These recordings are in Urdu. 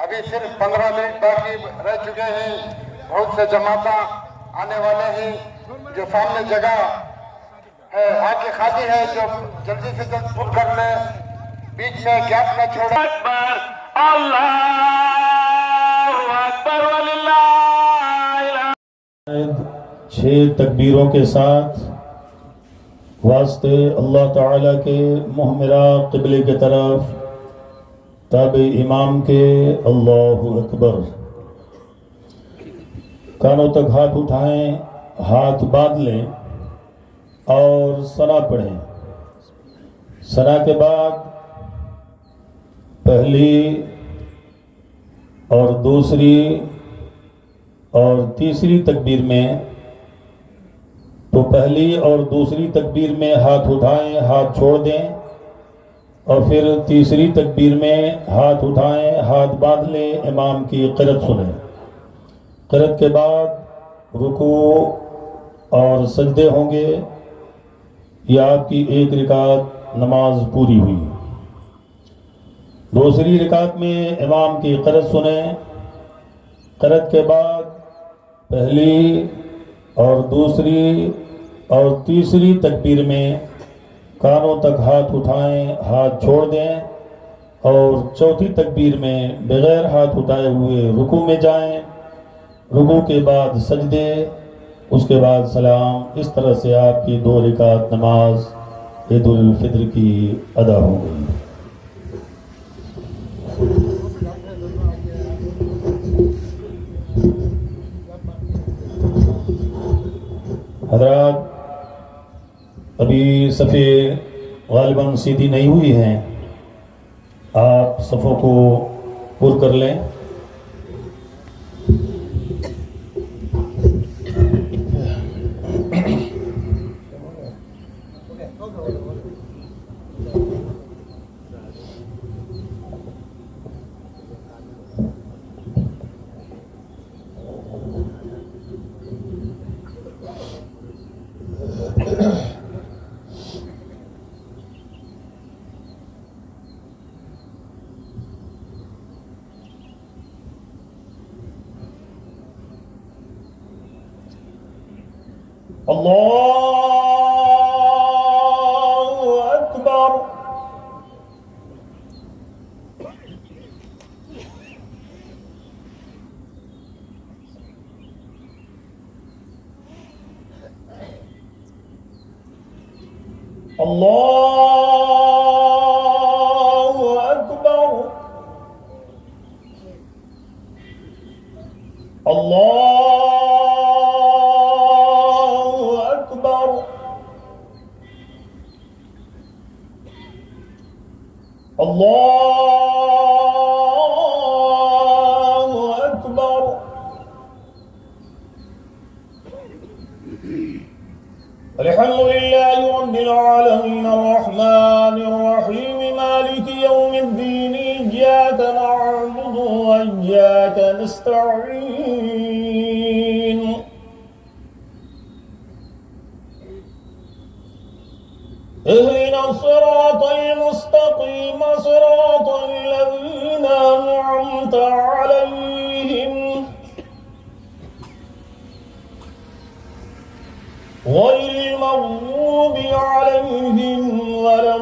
ابھی صرف 15 منٹ باقی رہ چکے ہیں. بہت سے جماعتاں آنے والے ہیں. جو سامنے جگہ ہے آگے خالی ہے, جو جلدی سے جلد پر کر لے, بیچ میں گیپ نہ چھوڑے. اکبر اللہ اکبر وللہ. 6 تکبیروں کے ساتھ واسطے اللہ تعالیٰ کے محمرہ قبلے کی طرف تابع امام کے اللہ اکبر. کانوں تک ہاتھ اٹھائیں, ہاتھ باندھ لیں اور ثنا پڑھیں. ثنا کے بعد پہلی اور دوسری اور تیسری تکبیر میں, تو پہلی اور دوسری تکبیر میں ہاتھ اٹھائیں, ہاتھ چھوڑ دیں, اور پھر تیسری تکبیر میں ہاتھ اٹھائیں, ہاتھ باندھ لیں, امام کی قرأت سنیں. قرأت کے بعد رکوع اور سجدے ہوں گے. یہ آپ کی 1 رکعت نماز پوری ہوئی. دوسری رکعت میں امام کی قرأت سنیں. قرأت کے بعد پہلی اور دوسری اور تیسری تکبیر میں کانوں تک ہاتھ اٹھائیں, ہاتھ چھوڑ دیں, اور چوتھی تکبیر میں بغیر ہاتھ اٹھائے ہوئے رکوع میں جائیں. رکوع کے بعد سجدے, اس کے بعد سلام. اس طرح سے آپ کی 2 رکعت نماز عید الفطر کی ادا ہو گئی. حضرات, ابھی صفیں غالباً سیدھی نہیں ہوئی ہیں, آپ صفوں کو پر کر لیں. اللہ اکبر. اللہ اکبر. اللہ اکبر. اللہ اکبر. الحمد لله رب العالمين الرحمن الرحيم مالك نستعين اهدنا الصراط المستقيم صراط الذين أنعمت عليهم غير المغضوب عليهم ولا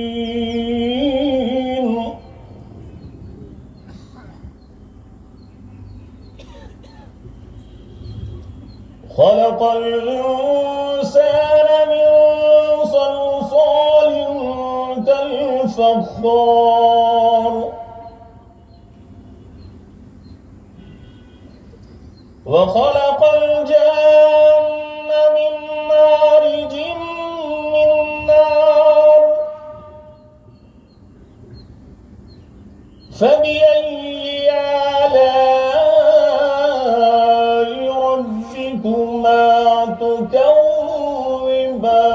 الضالين خلق الإنسان من صلصال كالفخار وخلق الجن من مارج من نار فبأي آلاء ربكما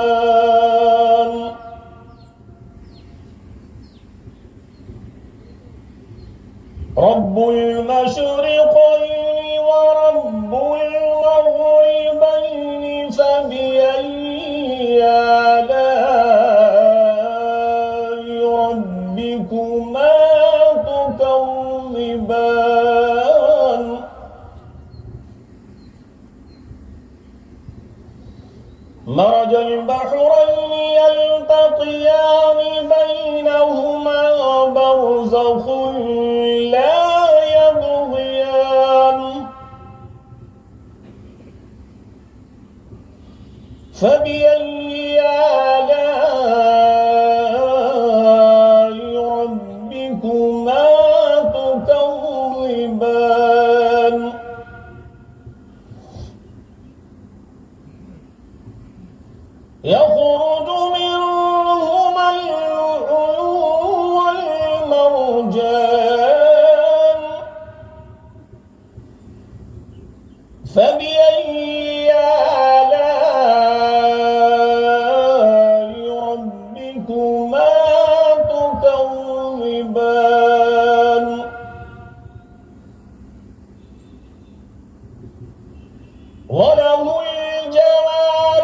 تكذبان رب المشرقين ورب المغربين فبأي آلاء ربكما تكذبان مرج البحرين يلتقيان بينهما برزخ لا يبغيان فبأي آلاء ربكما تكذبان يخرج منهما اللؤلؤ والمرجان فبأي آلاء ربكما تكذبان وله الجوار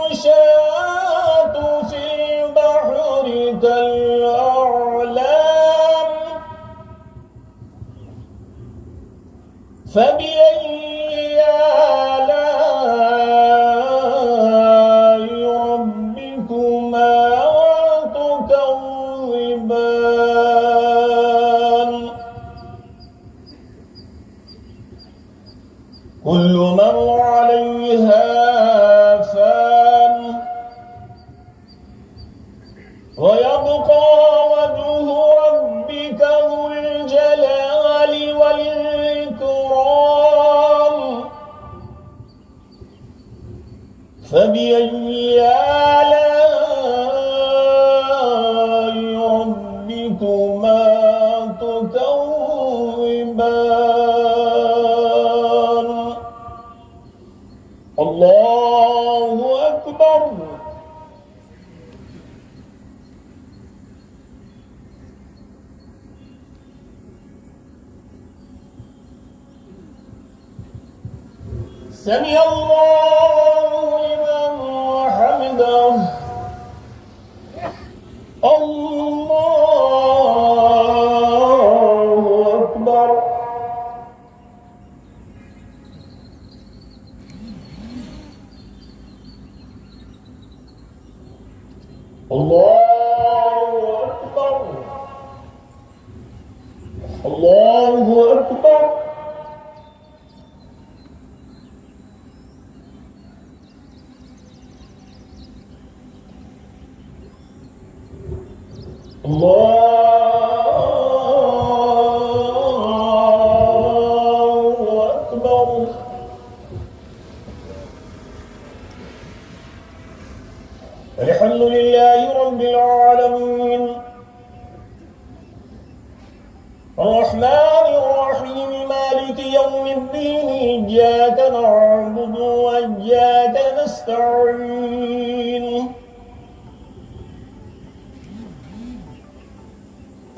المنشآت في البحر كالأعلام فبأي آلاء ربكما تكذبان كل من عليها فان ويبقى وجه ربك ذو الجلال والإكرام فبأي آلاء ربكما تكذبان الله أكبر سمع الله لمن حمده الله أكبر الله أكبر الله أكبر الله أكبر الحمد لله رب العالمين الرحمن الرحيم مالك يوم الدين إياك نعبد وإياك نستعين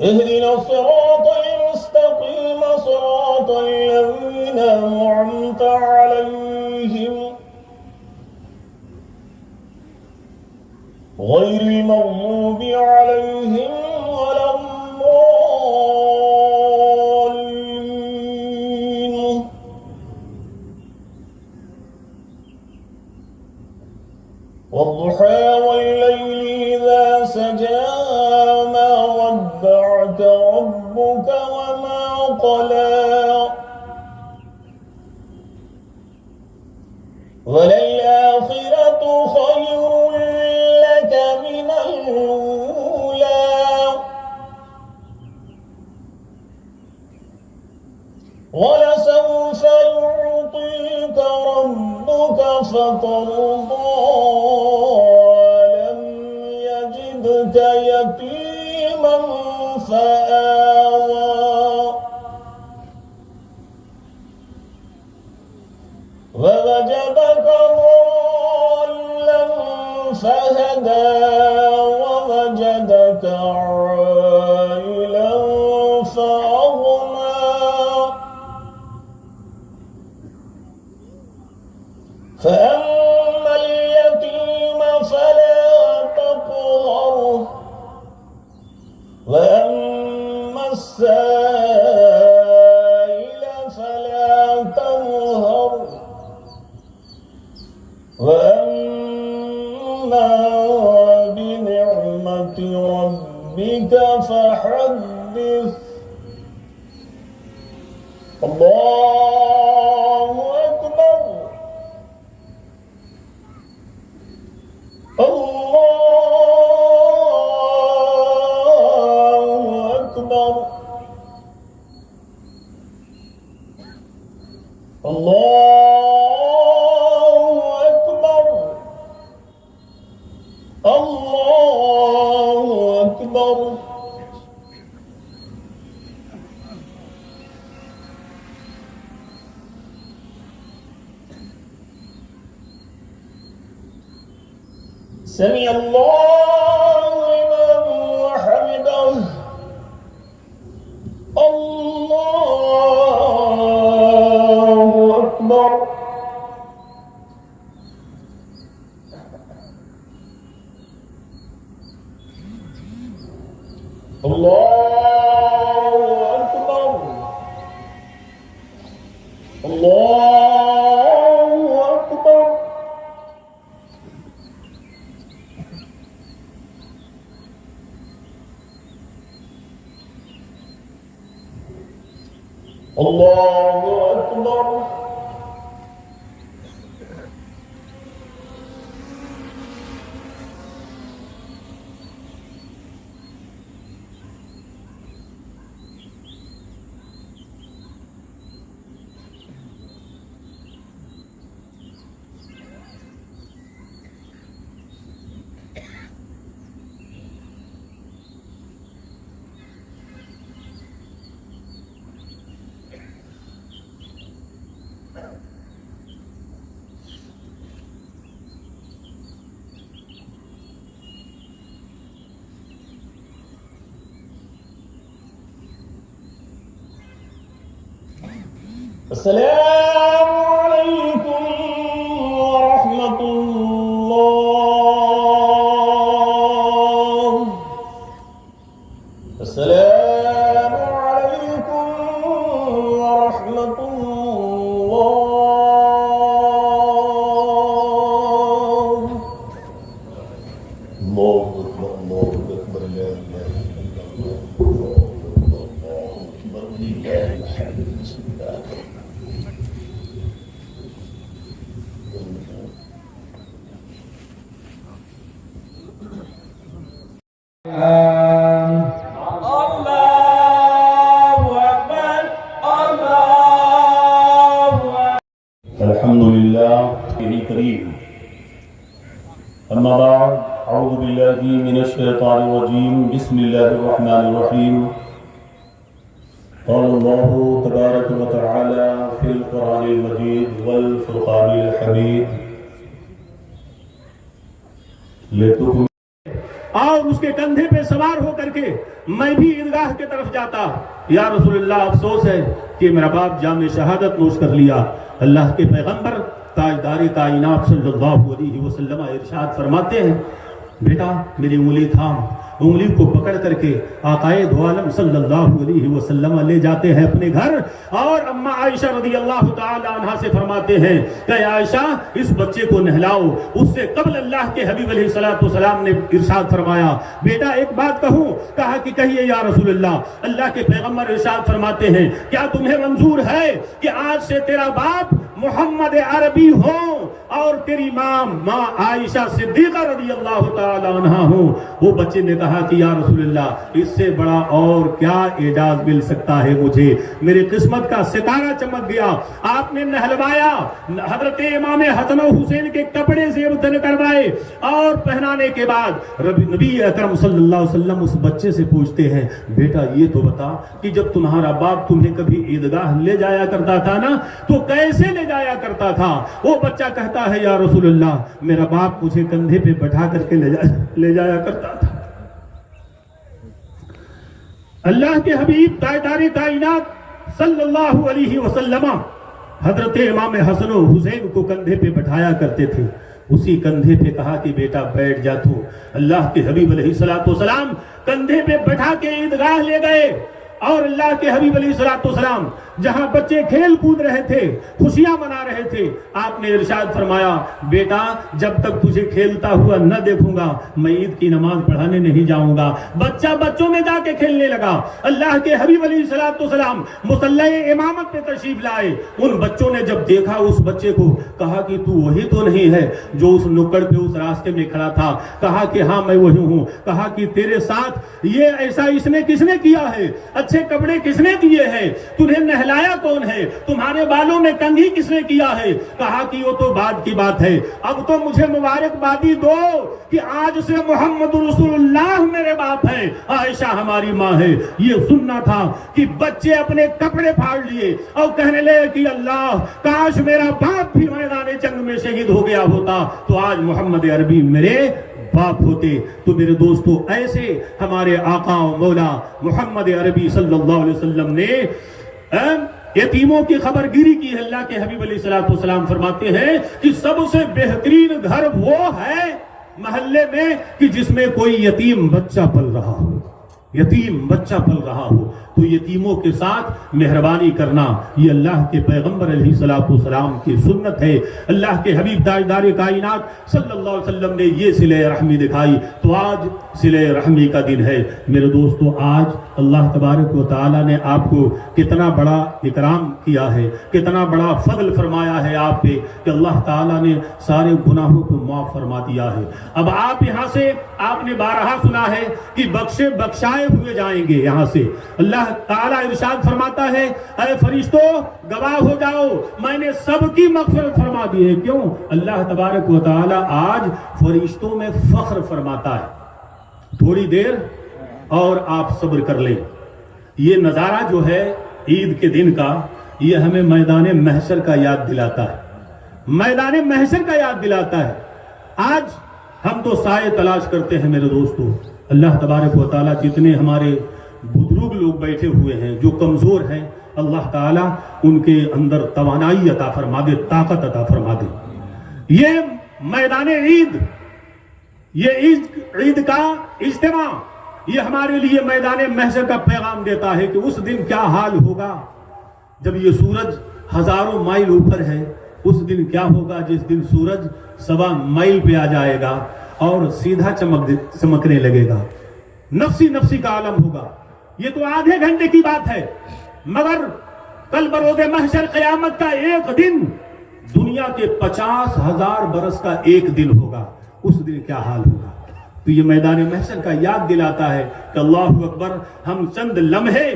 اهدنا الصراط المستقيم صراط الذين أنعمت عليهم غير المغضوب عليهم ولا الضالين. والضحى والليل إذا سجى ما ودعك ربك وما قلى وللآخرة خير لك من الأولى ولسوف يعطيك ربك فترضى ألم يجدك يتيما فآوى ووجدك ضالا فهدى ووجدك عائلا فأغنى فأما اليتيم فلا تقهر وأما السائل فلا تنهر وأما بنعمة ربك فحدث. الله أكبر الله أكبر الله أكبر الله أكبر. سمع الله لمن حمده. الله أكبر. الله أكبر. الله أكبر. الله أكبر. السلام عليكم ورحمة الله. السلام عليكم ورحمة الله. الله أكبر الله أكبر لا إله إلا الله الله أكبر لله الحمد. بسم الله. الحمد لله الكريم. أما بعد أعوذ بالله من الشيطان الرجيم. بسم الله الرحمن الرحيم. قال الله تبارك وتعالى في القرآن المجيد والفرقان الحميد اور اس کے کندھے پہ سوار ہو کر کے میں بھی عیدگاہ کی طرف جاتا. یا رسول اللہ افسوس ہے کہ میرا باپ جام شہادت نوش کر لیا. اللہ کے پیغمبر تاجدار کائنات صلی اللہ علیہ وسلم ارشاد فرماتے ہیں بیٹا میری انگلی تھام. انگلی کو پکڑ کر کے آقائے دو عالم صلی اللہ علیہ وسلم لے جاتے ہیں اپنے گھر, اور اماں عائشہ رضی اللہ تعالی عنہا سے فرماتے ہیں کہ عائشہ اس بچے کو نہلاؤ. اس سے قبل اللہ کے حبیب علیہ السلام نے ارشاد فرمایا بیٹا ایک بات کہوں. کہا کہ کہیے یا رسول اللہ. اللہ کے پیغمبر ارشاد فرماتے ہیں کیا تمہیں منظور ہے کہ آج سے تیرا باپ محمد عربی ہو اور تیری ماں عائشہ صدیقہ رضی اللہ تعالی عنہا ہو؟ وہ بچے نے کہا کہ یا رسول اللہ اس سے بڑا اور کیا اعجاز مل سکتا ہے مجھے. میری قسمت کا ستارہ چمک گیا. آپ نے نہلوایا, حضرت امام حسن و حسین کے کپڑے سے ابتن کروائے اور پہنانے کے بعد نبی اکرم صلی اللہ علیہ وسلم اس بچے سے پوچھتے ہیں بیٹا یہ تو بتا کہ جب تمہارا باپ تمہیں کبھی عیدگاہ لے جایا کرتا تھا نا تو کیسے لے جایا کرتا تھا؟ وہ بچہ کہتا ہے یا رسول اللہ میرا باپ مجھے کندھے پہ بٹھا کر کے لے جایا کرتا تھا. اللہ کے حبیب تاجدار کائنات صلی اللہ علیہ وسلم حضرت امام حسن و حسین کو کندھے پہ بٹھایا کرتے تھے. اسی کندھے پہ کہا کہ بیٹا بیٹھ جا تو. اللہ کے حبیب علیہ السلام کندھے پہ بٹھا کے عیدگاہ لے گئے, اور اللہ کے حبیب علیہ السلام جہاں بچے کھیل کود رہے تھے, خوشیاں منا رہے تھے, آپ نے ارشاد فرمایا بیٹا جب تک تجھے کھیلتا ہوا نہ دیکھوں گا میں عید کی نماز پڑھانے نہیں جاؤں گا. بچہ بچوں میں جا کے کھیلنے لگا. اللہ کے حبیب علیہ السلام مصلی امامت پہ تشریف لائے. ان بچوں نے جب دیکھا اس بچے کو کہا کہ تو وہی تو نہیں ہے جو اس نکڑ پہ اس راستے میں کھڑا تھا؟ کہا کہ ہاں میں وہی ہوں. کہا کہ تیرے ساتھ یہ ایسا اس نے کس نے کیا ہے؟ اچھے کپڑے کس نے دیے ہیں؟ تنہیں نہلایا کون ہے؟ تمہارے بالوں میں کنگھی کس نے کیا ہے؟ کہا کہ وہ تو بعد کی بات ہے, اب تو مجھے مبارکبادی دو کہ آج سے محمد رسول اللہ میرے باپ ہیں, عائشہ ہماری ماں ہے. یہ سننا تھا کہ بچے اپنے کپڑے پھاڑ لیے اور کہنے لے کہ اللہ کاش میرا باپ بھی میدان جنگ میں شہید ہو گیا ہوتا تو آج محمد عربی میرے باپ ہوتے. تو میرے دوستو ایسے ہمارے آقا و مولا محمد عربی صلی اللہ علیہ وسلم نے یتیموں کی خبر گیری کی ہے. اللہ کے حبیب علیہ السلام فرماتے ہیں کہ سب سے بہترین گھر وہ ہے محلے میں کہ جس میں کوئی یتیم بچہ پل رہا ہو, یتیم بچہ پل رہا ہو. تو یتیموں کے ساتھ مہربانی کرنا یہ اللہ کے پیغمبر علیہ السلام کی سنت ہے. اللہ کے حبیب تاجدار کائنات صلی اللہ علیہ وسلم نے یہ صلہ رحمی دکھائی. تو آج صلہ رحمی کا دن ہے میرے دوستو. آج اللہ تبارک و تعالی نے آپ کو کتنا بڑا اکرام کیا ہے, کتنا بڑا فضل فرمایا ہے آپ پہ کہ اللہ تعالیٰ نے سارے گناہوں کو معاف فرما دیا ہے. اب آپ یہاں سے آپ نے بارہا سنا ہے کہ بخشے بخشائے ہوئے جائیں گے. یہاں سے اللہ تعالیٰ ارشاد فرماتا ہے اے فرشتوں گواہ ہو جاؤ میں نے سب کی مغفرت فرما دی ہے. کیوں؟ اللہ تبارک و تعالیٰ آج فرشتوں میں فخر فرماتا ہے. تھوڑی دیر اور آپ صبر کر لیں. یہ نظارہ جو ہے عید کے دن کا یہ ہمیں میدان محشر کا یاد دلاتا ہے, میدان محشر کا یاد دلاتا ہے. آج ہم تو سائے تلاش کرتے ہیں میرے دوستو. اللہ تبارک و تعالیٰ جتنے ہمارے بزرگ لوگ بیٹھے ہوئے ہیں جو کمزور ہیں اللہ تعالیٰ ان کے اندر توانائی عطا فرما دے, طاقت عطا فرما دے. یہ میدان عید, یہ عید کا اجتماع یہ ہمارے لیے میدان محشر کا پیغام دیتا ہے کہ اس دن کیا حال ہوگا جب یہ سورج ہزاروں مائل اوپر ہے. اس دن کیا ہوگا جس دن سورج 1.25 مائل پہ آ جائے گا اور سیدھا چمکنے لگے گا. نفسی نفسی کا عالم ہوگا. یہ تو آدھے گھنٹے کی بات ہے مگر کل بروز محشر قیامت کا ایک دن دنیا کے 50,000 برس کا ایک دن ہوگا. اس دن کیا حال ہوگا. تو یہ میدان محشر کا یاد دلاتا ہے کہ اللہ اکبر, ہم چند لمحے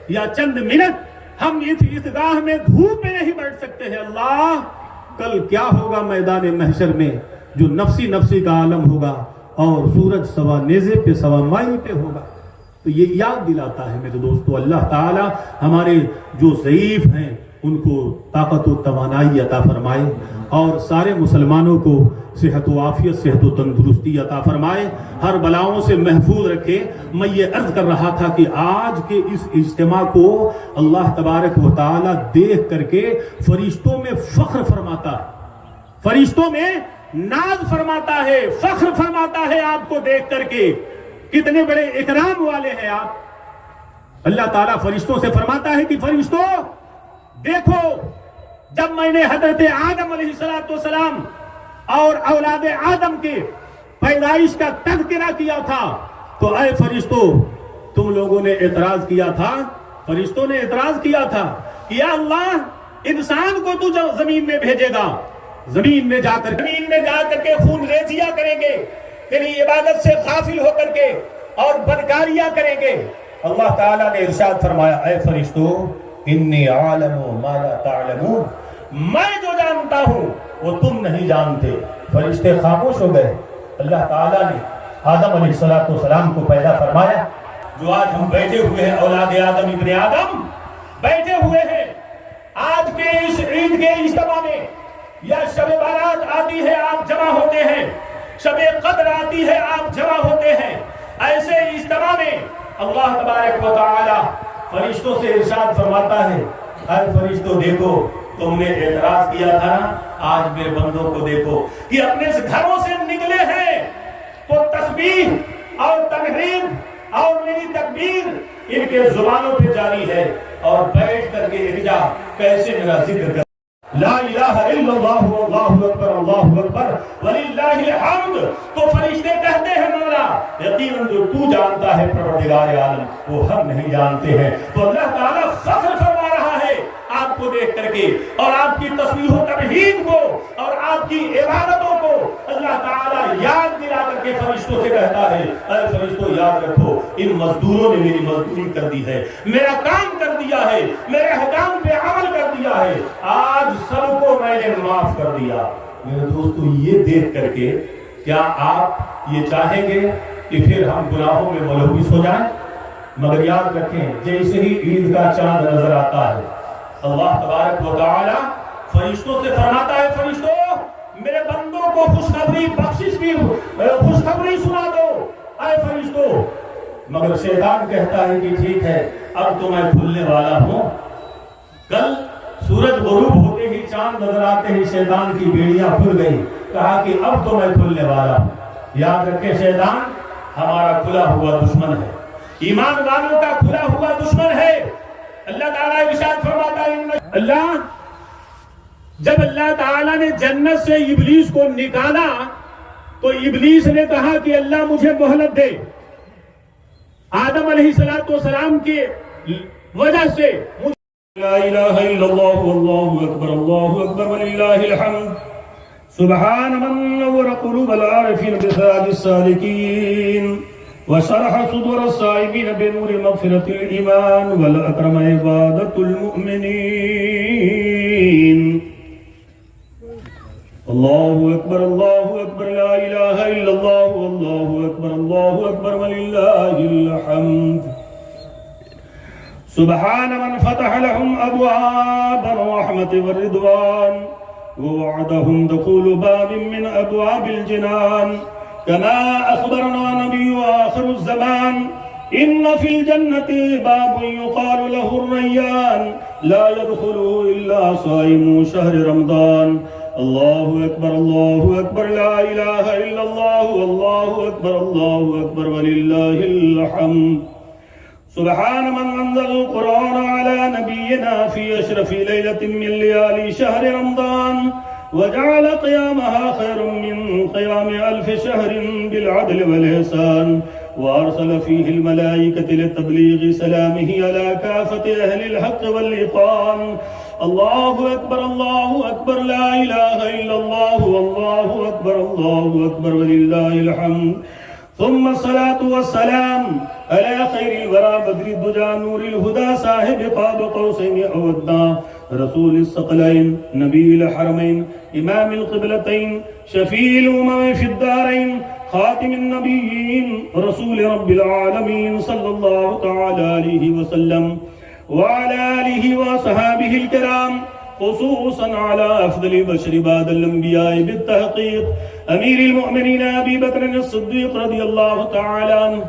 یا چند منٹ ہم اس عیدگاہ میں دھوپ میں نہیں بیٹھ سکتے ہیں. اللہ کل کیا ہوگا میدان محشر میں جو نفسی نفسی کا عالم ہوگا اور سورج 1.25 نیزے پہ 1.25 مائل پہ ہوگا. تو یہ یاد دلاتا ہے میرے دوستو اللہ تعالی ہمارے جو ضعیف ہیں ان کو طاقت و توانائی عطا فرمائے اور سارے مسلمانوں کو صحت و عافیت، صحت و تندرستی عطا فرمائے، ہر بلاؤں سے محفوظ رکھے۔ میں یہ عرض کر رہا تھا کہ آج کے اس اجتماع کو اللہ تبارک و تعالی دیکھ کر کے فرشتوں میں فخر فرماتا ہے، فرشتوں میں ناز فرماتا ہے، فخر فرماتا ہے آپ کو دیکھ کر کے، کتنے بڑے اکرام والے ہیں آپ۔ اللہ تعالیٰ فرشتوں سے فرماتا ہے کہ فرشتوں دیکھو، جب میں نے حضرت آدم علیہ السلام اور اولاد آدم کے پیدائش کا تذکرہ کیا تھا تو اے فرشتوں تم لوگوں نے اعتراض کیا تھا، فرشتوں نے اعتراض کیا تھا کہ یا اللہ انسان کو تو زمین میں بھیجے گا، زمین میں جا کر کے خون ریزیاں کریں گے، تیری عبادت سے غافل ہو کر کے اور بدکاریاں کریں گے۔ اللہ تعالیٰ نے ارشاد فرمایا اے فرشتوں انی عالم ما لا تعلمون، میں جو جانتا ہوں وہ تم نہیں جانتے۔ فرشتے خاموش ہو گئے۔ اللہ تعالیٰ نے آدم علیہ السلام کو پیدا فرمایا۔ جو آج ہم بیٹھے ہوئے ہیں اولاد آدم ابن آدم بیٹھے ہوئے ہیں، آج کے اس عید کے اجتماع میں یا شب بارات آتی ہے آپ جمع ہوتے ہیں، شب قدر آتی ہے آپ جمع ہوتے ہیں، ایسے اجتماع میں اللہ تبارک و تعالی فرشتوں سے ارشاد فرماتا ہے اے فرشتوں دیکھو تم نے اعتراض کیا تھا، آج میرے بندوں کو دیکھو کہ اپنے گھروں سے نکلے ہیں تو تسبیح اور تحمید اور میری تکبیر ان کے زبانوں پہ جاری ہے، اور بیٹھ کر کے ارجا کیسے میرا ذکر کر لا الہ الا اللہ واللہ اکبر اللہ اکبر وللہ الحمد۔ تو فرشتے کہتے ہیں مولا یقیناً جو تو جانتا ہے پروردگار عالم وہ ہم نہیں جانتے ہیں۔ تو اللہ تعالیٰ فخر فرما رہا ہے آپ کو دیکھ کر کے، اور آپ کی تسبیح و تمجید کو اور آپ کی عبادتوں کو اللہ تعالیٰ یاد دلا کر کے فرشتوں سے کہتا ہے اے فرشتوں یاد رکھو ان مزدوروں نے میری مزدوری کر دی ہے، میرا کام کر دیا ہے، میرے حکام پہ عمل کر دیا ہے، آج سب کو میں نے معاف کر دیا۔ میرے دوستو یہ دیکھ کر کے کیا آپ یہ چاہیں گے کہ پھر ہم گناہوں میں ملوث ہو جائیں؟ مگر یاد رکھیں جیسے ہی عید کا چاند نظر آتا ہے اللہ تبارک و تعالی فرشتوں سے فرماتا ہے فرشتوں میرے بندوں کو خوشخبری بخشش کی خوشخبری سنا دو اے فرشتوں۔ مگر شیطان کہتا ہے کہ ٹھیک ہے اب تو میں کھلنے والا ہوں۔ کل سورج غروب ہوتے ہی چاند نظر آتے ہی شیطان کی بیڑیاں کھل گئی، کہا کہ اب تو میں کھلنے والا ہوں۔ یاد رکھیں شیطان ہمارا کھلا ہوا دشمن ہے، ایمان والوں کا کھلا ہوا دشمن ہے۔ اللہ تعالیٰ ارشاد فرماتا ہے اللہ جب اللہ تعالیٰ نے جنت سے ابلیس کو نکالا تو ابلیس نے کہا کہ اللہ مجھے مہلت دے۔ آدم علیہ السلام کی وجہ سے لا الہ الا اللہ واللہ اکبر وللہ الحمد سبحان من نور قلوب العارفین بسراج السالکین وشرح صدور الصائمین بنور مغفرة الإيمان والأكرم عبادة المؤمنين الله أكبر لا إله إلا الله والله أكبر ولله الحمد سبحان من فتح لهم أبواب الرحمة والرضوان ووعدهم دخول باب من أبواب الجنان كما أخبرنا نبي آخر الزمان إن في الجنة باب يقال له الريان لا يدخله إلا صائم شهر رمضان الله أكبر لا إله إلا الله والله أكبر ولله الحمد سبحان من أنزل القرآن على نبينا في أشرف ليلة من ليالي شهر رمضان وجعل قيامها خير من قيام 1000 شهر بالعدل والإحسان وأرسل فيه الملائكة لتبليغ سلامه على كافة أهل الحق والإقام الله أكبر لا إله إلا الله والله أكبر ولله الحمد ثم الصلاة والسلام على خير الورى بدر الدجى نور الهدى صاحب قاب قوسين أو أدنى رسول الثقلين نبي الحرمين إمام القبلتين شفيع الأمم في الدارين خاتم النبيين رسول رب العالمين صلى الله تعالى عليه وسلم وعلى آله وصحابه الكرام خصوصا على أفضل بشر بعد الأنبياء بالتحقيق أمير المؤمنين أبي بكر الصديق رضي الله تعالى عنه،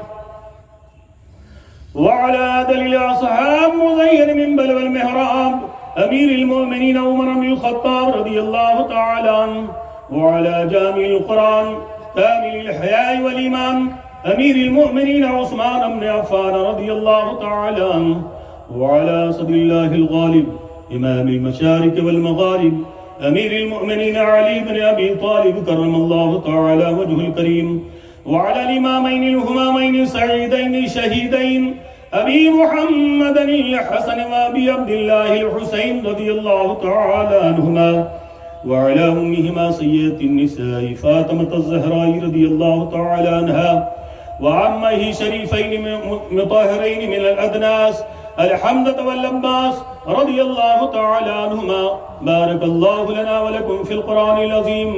وعلى دليل أصحاب مزين من بلوى المهراب أمير المؤمنين عمر بن الخطاب رضي الله تعالى عنه، وعلى جامع القرآن كامل الحياء والإيمان أمير المؤمنين عثمان بن عفان رضي الله تعالى عنه، وعلى صدر الله الغالب إمام المشارق والمغارب أمير المؤمنين علي بن أبي طالب كرم الله تعالى وجهه الكريم، وعلى الإمامين الهمامين السعيدين الشهيدين أبي محمد الحسن وأبي عبد الله الحسين رضي الله تعالى عنهما، وعلى أمهما سيدة النساء فاطمة الزهراء رضي الله تعالى عنها، وعمه شريفين مطهرين من الأدناس الحمدة واللباس رضي الله تعالى عنهما. بارك الله لنا ولكم في القرآن العظيم،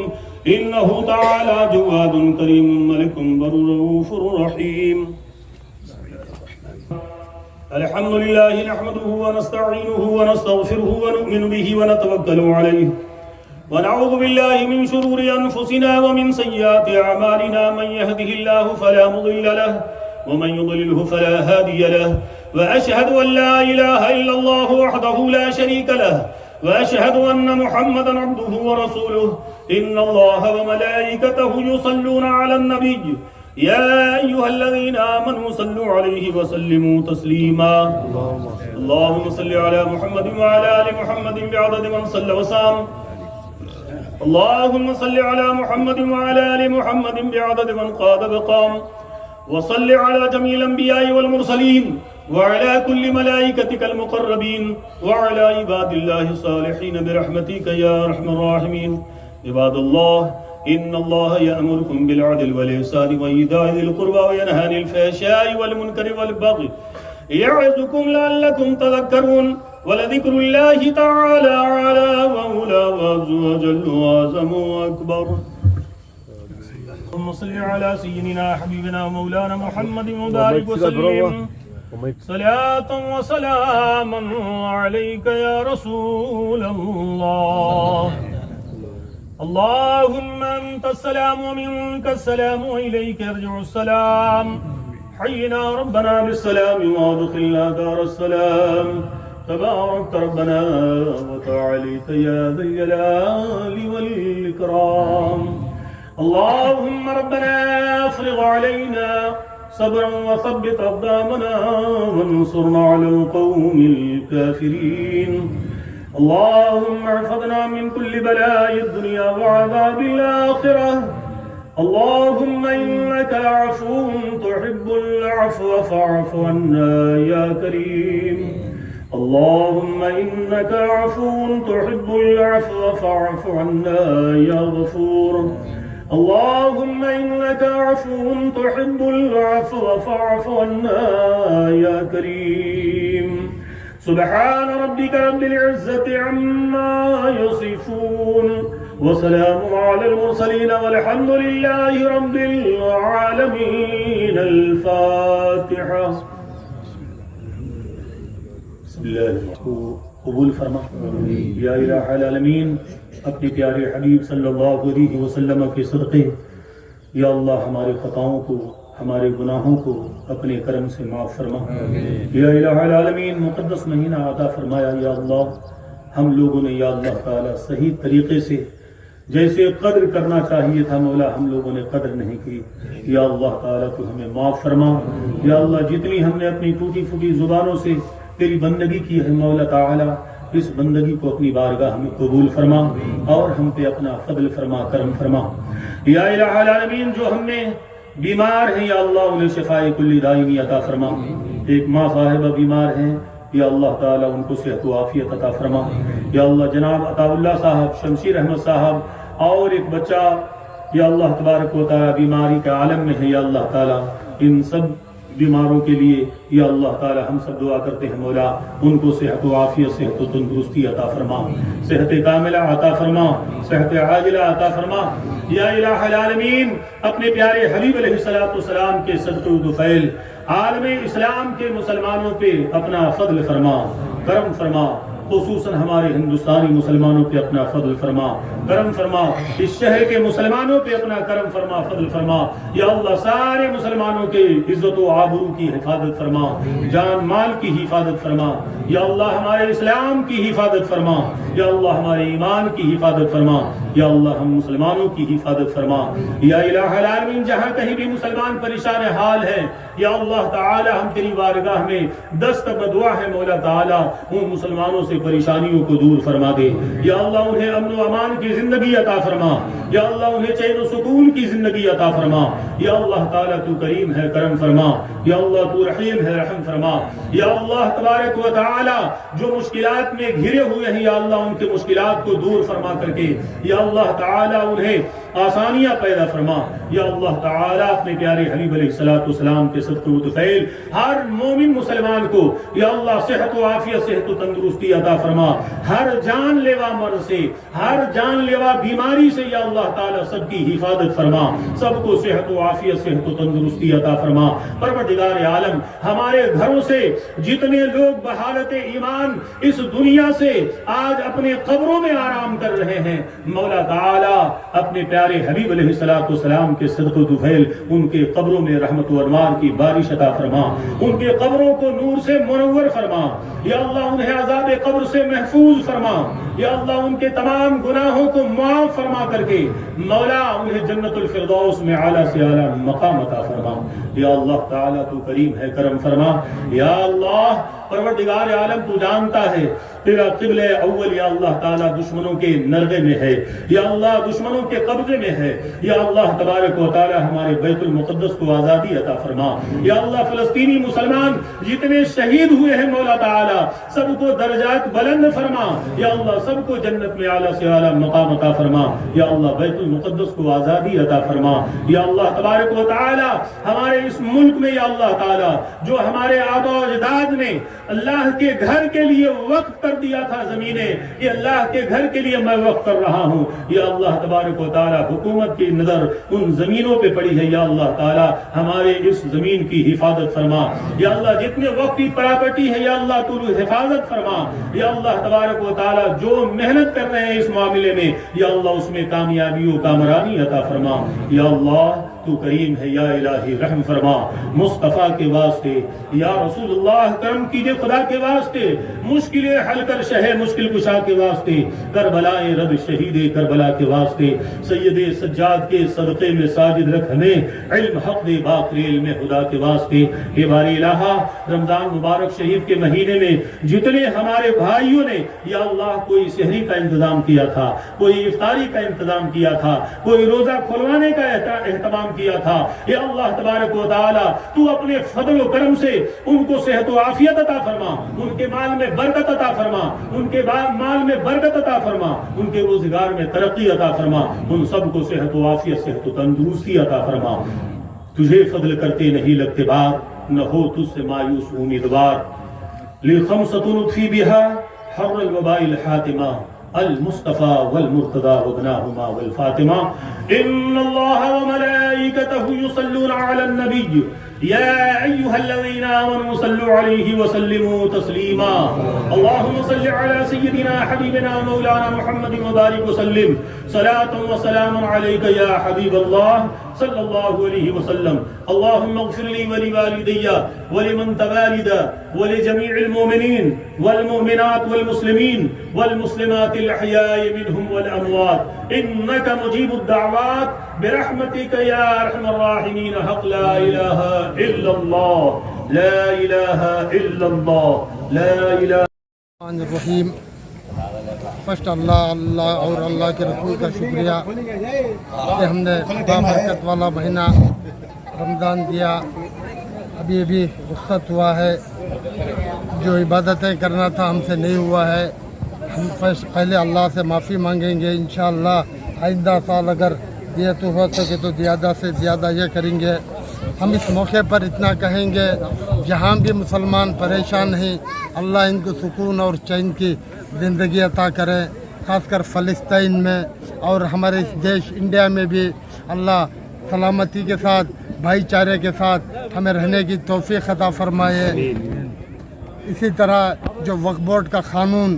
إنه تعالى جواد كريم ملك بر رؤوف رحيم. الحمد لله نحمده ونستعينه ونستغفره ونؤمن به ونتوكل عليه، ونعوذ بالله من شرور أنفسنا ومن سيئات أعمالنا، من يهده الله فلا مضل له ومن يضلله فلا هادي له، وأشهد أن لا إله إلا الله وحده لا شريك له، وأشهد أن محمدا عبده ورسوله. إن الله وملائكته يصلون على النبي يا أيها الذين آمنوا صلوا عليه وسلموا تسليما. اللهم صل على محمد وعلى آل محمد بعدد من صلى وسام. اللهم صل على محمد وعلى آل محمد بعدد من قاد بقام، وصل على جميع الأنبياء والمرسلين وعلى كل ملائكتك المقربين وعلى عباد الله الصالحين برحمتك يا أرحم الراحمين. عباد الله، إن الله يأمركم بالعدل والإحسان وإيتاء ذي القربى وينهى عن الفحشاء والمنكر والبغي يعظكم لعلكم تذكرون. ولذكر الله تعالى أعلى وأولى وعز وجل وأعظم وأكبر. اللهم صل على سيدنا حبيبنا ومولانا محمد وبارك وسلم صلاة وسلاما عليك يا رسول الله. اللهم أنت السلام ومنك السلام وإليك يرجع السلام. حينا ربنا بالسلام وادخلنا دار السلام. تبارك ربنا وتعاليت يا ذا الجلال والإكرام. اللهم ربنا افرغ علينا صبرا وثبت أقدامنا وانصرنا على القوم الكافرين. اللهم احفظنا من كل بلاء الدنيا وعذاب الآخرة. اللهم إنك عفو تحب العفو فاعف عنا يا كريم. اللهم إنك عفو تحب العفو فاعف عنا يا غفور. اللهم إنك عفو تحب العفو فاعف عنا يا كريم. سبحان ربك رب العزة عما يصفون، وسلام على المرسلين والحمد لله رب العالمين. الفاتحة. بسم اللہ کو قبول فرما یا الہ العالمین. اپنے پیارے حبیب صلی اللہ علیہ وسلم کے صدقے یا اللہ ہمارے خطاؤں کو، ہمارے گناہوں کو اپنے کرم سے معاف فرما. یا الہ العالمین، مقدس مہینہ عطا فرمایا یا اللہ. ہم لوگوں نے یا اللہ تعالی صحیح طریقے سے جیسے قدر کرنا چاہیے تھا مولا، ہم لوگوں نے قدر نہیں کی. یا اللہ تعالی تو ہمیں معاف فرما. یا اللہ جتنی ہم نے اپنی ٹوٹی پھوٹی زبانوں سے تیری بندگی کی ہے مولا تعالی، اس بندگی کو اپنی بارگاہ میں قبول فرما اور ہم پہ اپنا فضل فرما، کرم فرما. یا الہ العالمین، جو ہم نے بیمار ہیں یا اللہ انہیں شفائے کلی دائمی عطا فرما. ایک ماں صاحبہ بیمار ہیں یا اللہ تعالیٰ ان کو صحت و عافیت عطا فرما. یا اللہ جناب عطا اللہ صاحب، شمشیر احمد صاحب اور ایک بچہ یا اللہ تبارک و تعالیٰ بیماری کے عالم میں ہے یا اللہ تعالیٰ، ان سب بیماروں کے لیے یا اللہ تعالی ہم سب دعا کرتے ہیں مولا ان کو صحت و عافیت، صحت و تندرستی عطا فرما، صحت کاملہ عطا فرما، صحت عاجلہ عطا فرما. یا الہ العالمین، اپنے پیارے حبیب علیہ السلام کے صدقے و طفیل عالم اسلام کے مسلمانوں پہ اپنا فضل فرما، کرم فرما. خصوصاً ہمارے ہندوستانی مسلمانوں پہ اپنا فضل فرما، کرم فرما، اس شہر کے مسلمانوں پہ اپنا کرم فرما، فضل فرما۔ یا اللہ سارے مسلمانوں کے عزت و آبرو کی حفاظت فرما، جان مال کی حفاظت فرما۔ یا اللہ ہمارے اسلام کی حفاظت فرما، یا اللہ ہمارے ایمان کی حفاظت فرما، یا اللہ ہم مسلمانوں کی حفاظت فرما۔ یا الہ العالمین جہاں کہیں بھی مسلمان پریشان حال ہے، یا اللہ تعالی ہم تیری بارگاہ میں دستک دعا ہے مولا تعالی ان مسلمانوں سے پریشانیوں کو دور فرما دے۔ یا اللہ انہیں امن و امان کی زندگی عطا فرما، یا اللہ انہیں چین و سکون کی زندگی عطا فرما۔ یا اللہ تعالی تو کریم ہے، کرم فرما، یا اللہ تو رحیم ہے، رحم فرما۔ یا اللہ تبارک و تعالی جو مشکلات میں گھرے ہوئے ہیں، یا اللہ ان کے مشکلات کو دور فرما کر کے یا اللہ تعالی انہیں آسانیاں پیدا فرما۔ یا اللہ تعالی اپنے پیارے حبیب علیہ السلام کے صدقے و طفیل ہر مومن مسلمان کو یا اللہ صحت و عافیت، صحت و تندرستی عطا فرما۔ ہر جان لیوا مرض سے، ہر جان لیوا بیماری سے یا اللہ تعالی سب کی حفاظت فرما، سب کو صحت و عافیت، صحت و تندرستی عطا فرما۔ پروردگار عالم ہمارے گھروں سے جتنے لوگ بحالت ایمان اس دنیا سے آج اپنے قبروں میں آرام کر رہے ہیں، مولا تعالی اپنے پیارے حبیب علیہ السلام کے صدقے و طفیل ان کے قبروں میں رحمت و انوار کی بارش عطا فرما، ان کے قبروں کو نور سے منور فرما۔ یا اللہ انہیں عذاب قبر سے محفوظ فرما، یا اللہ ان کے تمام گناہوں کو معاف فرما کر کے مولا انہیں جنت الفردوس میں اعلیٰ سے اعلیٰ مقام عطا فرما۔ یا اللہ تعالی تو کریم ہے، کرم فرما۔ یا اللہ پروردگار عالم تو جانتا ہے تیرا قبلہ اول یا اللہ تعالیٰ دشمنوں کے نرغے میں ہے، یا اللہ دشمنوں کے قبضے میں ہے۔ یا اللہ تبارک و تعالی ہمارے بیت المقدس کو آزادی عطا فرما۔ یا اللہ فلسطینی مسلمان جتنے شہید ہوئے ہیں مولا تعالی سب کو درجات بلند فرما، یا اللہ سب کو جنت میں اعلیٰ سے اعلیٰ مقام عطا فرما۔ یا اللہ بیت المقدس کو آزادی عطا فرما۔ یا اللہ تبارک و تعالی ہمارے اس ملک میں یا اللہ تعالی جو ہمارے آبا و اجداد نے اللہ کے گھر کے لیے وقف کر دیا تھا زمینیں، یہ اللہ کے گھر کے لیے میں وقف کر رہا ہوں، یا اللہ تبارک و تعالی حکومت کی نظر ان زمینوں پہ پڑی ہے، یا اللہ تعالی ہمارے اس زمین کی حفاظت فرما۔ یا اللہ جتنے وقفی پراپرٹی ہے یا اللہ تو حفاظت فرما۔ یا اللہ تبارک و تعالی جو محنت کر رہے ہیں اس معاملے میں یا اللہ اس میں کامیابی و کامرانی عطا فرما۔ یا اللہ تو کریم ہے، یا الہی رحم فرما۔ مصطفیٰ کے واسطے یا رسول اللہ کرم کیجئے خدا کے واسطے، مشکلیں حل کر شہ مشکل کشا کے واسطے، کربلائے رب شہید کربلا کے واسطے، سید سجاد کے صدقے میں ساجد رکھ ہمیں، علم حق دے باقر علم خدا کے واسطے۔ اے باری الہ رمضان مبارک شریف کے مہینے میں جتنے ہمارے بھائیوں نے یا اللہ کوئی سحری کا انتظام کیا تھا، کوئی افطاری کا انتظام کیا تھا، کوئی روزہ کھلوانے کا اہتمام کیا تھا، یا اللہ تبارک و تعالی تو اپنے فضل و کرم سے ان کو صحت و عافیت عطا فرما، ان کے مال میں برکت عطا فرما، ان کے مال میں برکت عطا فرما، ان کے روزگار میں ترقی عطا فرما، ان سب کو صحت و عافیت، صحت و تندرستی عطا فرما۔ تجھے فضل کرتے نہیں لگتے بار، نہ ہو تجھ سے مایوس امیدوار۔ لخمسۃ نطفی بها حر الوباء الحاتمہ، المصطفى والمرتضى وابناهما والفاطمة، إن الله وملائكته يصلون على النبي يا أيها الذين آمنوا صلوا عليه وسلموا تسليما، اللهم صل على سيدنا حبيبنا مولانا محمد وبارك وسلم صلاة وسلام عليك يا حبيب الله صلى الله عليه وسلم، اللهم اغفر لي ولوالدي ولمن تبالد ولجميع المؤمنين والمؤمنات والمسلمين والمسلمات الأحياء منهم والأموات، إنك مجيب الدعوات برحمتك يا أرحم الراحمين، حق لا إله إلا الله، لا إله إلا الله، لا إله الرحیم۔ فرسٹ اللہ اور اللہ کے رسول کا شکریہ کہ ہم نے خدا برکت والا مہینہ رمضان دیا، ابھی رخصت ہوا ہے، جو عبادتیں کرنا تھا ہم سے نہیں ہوا ہے، ہم پہلے اللہ سے معافی مانگیں گے انشاءاللہ، آئندہ سال اگر یہ تو ہو سکے تو زیادہ سے زیادہ یہ کریں گے۔ ہم اس موقع پر اتنا کہیں گے جہاں بھی مسلمان پریشان ہیں اللہ ان کو سکون اور چین کی زندگی عطا کرے، خاص کر فلسطین میں اور ہمارے اس دیش انڈیا میں بھی اللہ سلامتی کے ساتھ بھائی چارے کے ساتھ ہمیں رہنے کی توفیق عطا فرمائے۔ اسی طرح جو وقف بورڈ کا قانون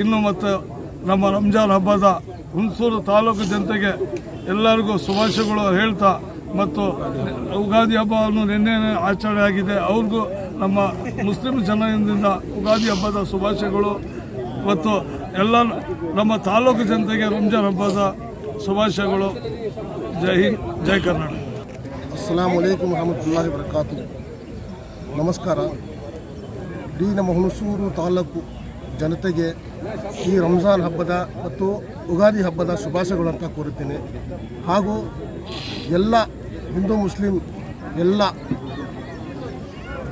ಇನ್ನು ಮತ್ತು ನಮ್ಮ ರಂಜಾನ್ ಹಬ್ಬದ ಹುಣಸೂರು ತಾಲೂಕು ಜನತೆಗೆ ಎಲ್ಲರಿಗೂ ಶುಭಾಶಯಗಳು ಹೇಳ್ತಾ, ಮತ್ತು ಉಗಾದಿ ಹಬ್ಬವನ್ನು ನಿನ್ನೆ ಆಚರಣೆ ಆಗಿದೆ, ಅವ್ರಿಗೂ ನಮ್ಮ ಮುಸ್ಲಿಂ ಜನರಿಂದ ಉಗಾದಿ ಹಬ್ಬದ ಶುಭಾಶಯಗಳು ಮತ್ತು ಎಲ್ಲ ನಮ್ಮ ತಾಲೂಕು ಜನತೆಗೆ ರಂಜಾನ್ ಹಬ್ಬದ ಶುಭಾಶಯಗಳು. ಜೈ ಹಿಂದ್, ಜೈ ಕರ್ನಾಟಕ. ಅಸ್ಸಲಾಮು ಅಲೈಕುಂ ವರಹಮತುಲ್ಲಾಹಿ ವಬರಕಾತು. ನಮಸ್ಕಾರ. ಇಡೀ ನಮ್ಮ ಹುಣಸೂರು ತಾಲೂಕು ಜನತೆಗೆ ಈ ರಂಜಾನ್ ಹಬ್ಬದ ಮತ್ತು ಉಗಾದಿ ಹಬ್ಬದ ಶುಭಾಶಯಗಳು ಅಂತ ಕೋರುತ್ತೇನೆ. ಹಾಗೂ ಎಲ್ಲ ಹಿಂದೂ ಮುಸ್ಲಿಂ ಎಲ್ಲ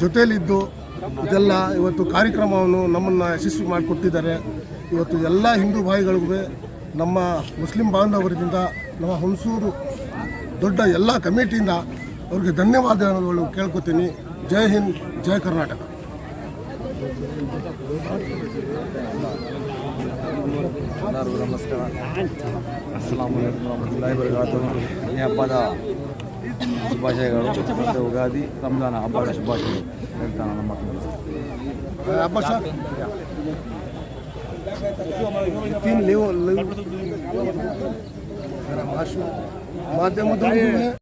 ಜೊತೆಯಲ್ಲಿದ್ದು ಇದೆಲ್ಲ ಇವತ್ತು ಕಾರ್ಯಕ್ರಮವನ್ನು ನಮ್ಮನ್ನು ಯಶಸ್ವಿ ಮಾಡಿಕೊಟ್ಟಿದ್ದಾರೆ. ಇವತ್ತು ಎಲ್ಲ ಹಿಂದೂ ಭಾಯಿಗಳಿಗೂ ನಮ್ಮ ಮುಸ್ಲಿಂ ಬಾಂಧವರಿಂದ ನಮ್ಮ ಹುಣಸೂರು ದೊಡ್ಡ ಎಲ್ಲ ಕಮಿಟಿಯಿಂದ ಅವ್ರಿಗೆ ಧನ್ಯವಾದಗಳು ಕೇಳ್ಕೊತೀನಿ. ಜೈ ಹಿಂದ್, ಜೈ ಕರ್ನಾಟಕ. ಎಲ್ಲರಿಗೂ ನಮಸ್ಕಾರ. ಅಸ್ಸಲಾಮು ಅಲೈಕುಂ ವರಹಮತುಲ್ಲಾಹಿ ವಬರಕಾತುಹು. ಈ ಹಬ್ಬದ ಶುಭಾಶಯಗಳು ಮತ್ತು ಉಗಾದಿ ರಂಜಾನ್ ಹಬ್ಬದ ಶುಭಾಶಯಗಳು ಹೇಳ್ತಾ ನನ್ನ ಮಾತು ಮಾಧ್ಯಮದವರು